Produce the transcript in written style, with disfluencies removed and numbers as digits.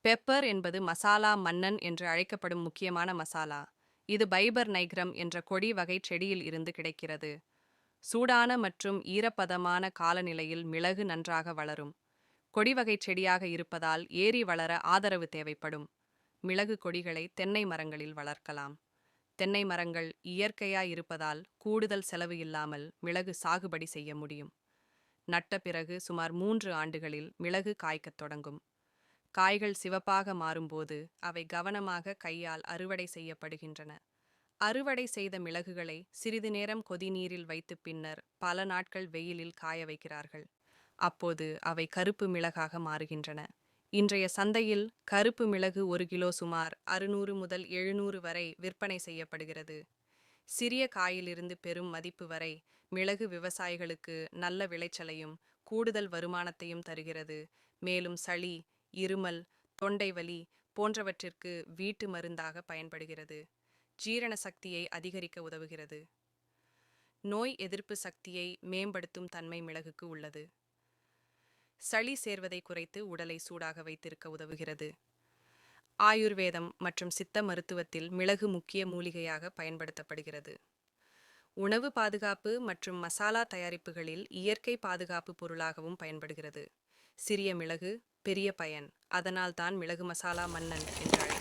Pepper என்பது மசாலா மன்னன் என்று அழைக்கப்படும் முக்கியமான மசாலா. இது பைபர் நைக்ரம் என்ற கொடி வகை செடியில் இருந்து கிடைக்கிறது. சூடான மற்றும் ஈரப்பதமான காலநிலையில் மிளகு நன்றாக வளரும். கொடி வகை செடியாக இருப்பதால் ஏறி வளர ஆதரவு தேவைப்படும். மிளகு கொடிகளை தென்னை மரங்களில் வளர்க்கலாம். தென்னை மரங்கள் இயற்கையாய் இருப்பதால் கூடுதல் செலவு இல்லாமல் மிளகு சாகுபடி செய்ய முடியும். நட்ட பிறகு சுமார் 3 ஆண்டுகளில் மிளகு காய்க்கத் தொடங்கும். காய்கள் சிவப்பாக மாறும்போது அவை கவனமாக கையால் அறுவடை செய்யப்படுகின்றன. அறுவடை செய்த மிளகுகளை சிறிது நேரம் கொதிநீரில் வைத்து பின்னர் பல நாட்கள் வெயிலில் காய வைக்கிறார்கள். அப்போது அவை கருப்பு மிளகாக மாறுகின்றன. இன்றைய சந்தையில் கருப்பு மிளகு 1 கிலோ சுமார் 600 முதல் 700 வரை விற்பனை செய்யப்படுகிறது. சிறிய காயிலிருந்து பெரும் மதிப்பு வரை மிளகு விவசாயிகளுக்கு நல்ல விளைச்சலையும் கூடுதல் வருமானத்தையும் தருகிறது. மேலும் சளி, இருமல், தொண்டை வலி போன்றவற்றிற்கு வீட்டு மருந்தாக பயன்படுகிறது. ஜீரண சக்தியை அதிகரிக்க உதவுகிறது. நோய் எதிர்ப்பு சக்தியை மேம்படுத்தும் தன்மை மிளகுக்கு உள்ளது. சளி சேர்வதை குறைத்து உடலை சூடாக வைத்திருக்க உதவுகிறது. ஆயுர்வேதம் மற்றும் சித்த மருத்துவத்தில் மிளகு முக்கிய மூலிகையாக பயன்படுத்தப்படுகிறது. உணவு பாதுகாப்பு மற்றும் மசாலா தயாரிப்புகளில் இயற்கை பாதுகாப்பு பொருளாகவும் பயன்படுகிறது. சிறிய மிளகு பெரிய பயன், அதனால் தான் மிளகு மசாலா மன்னன் என்று